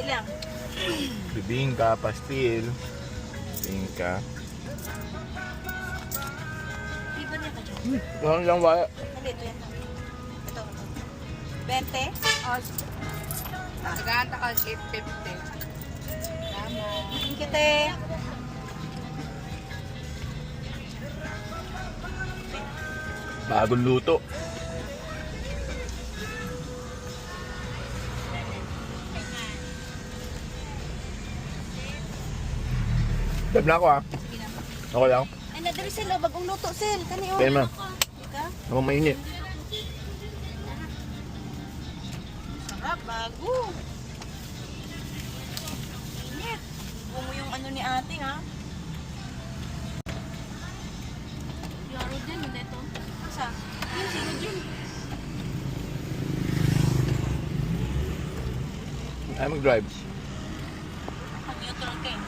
lang. Bibingka, pastil. Bibingka. Flavor niya ka dyan. Ano lang ba? Hindi, ito yan. Ito. 20? Nagahanta ka 850. Tama. Thank you, te. Bagong luto. Dab na ako ah. Sige na. Okay lang. Ay, nadari sila. Bagong luto, sil. Kani, oh. Kaya man. Ika? Ako mainit. Sarap, bago. Init. Buo mo yung ano ni ating, ha? Yaro din, hindi ito. Asa? Yun, sino dyan? Ay mag-drive. Pag-neutral kayo.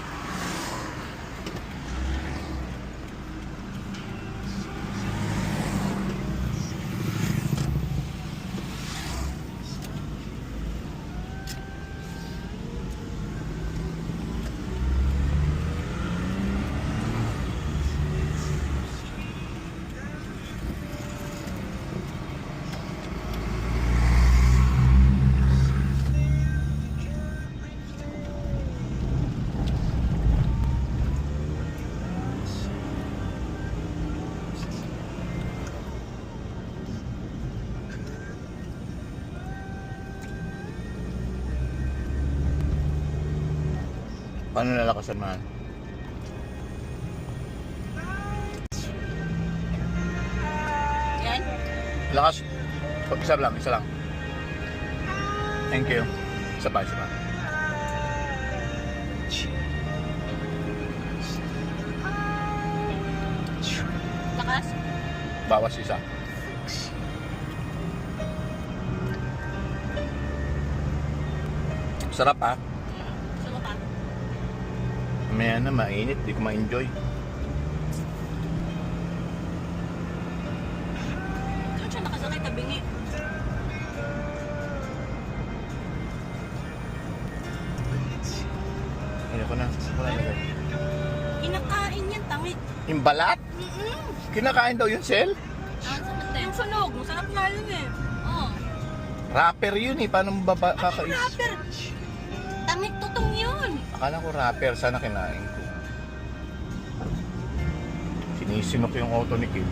Paano nalakasan man? Yan? Lakas. Isa lang, isa lang. Thank you. Isa pa, isa pa. Lakas? Bawas isa. Sarap ah. Gusto mo pa? Mamaya na, mainit. Di ko ma-enjoy. Saan siya nakasakay tabingi? Ayoko na. Wala na. Kinakain yan, tangit. Yung balat? Kinakain daw yung shell? Yung sunog, masarap nga yun eh. Oo. Rapper yun eh. Paano mo ba kakais? Rapper. Tangit tutong yun. Akala ko rapper. Sana kinain ko. Sinisinok yung auto ni Kim.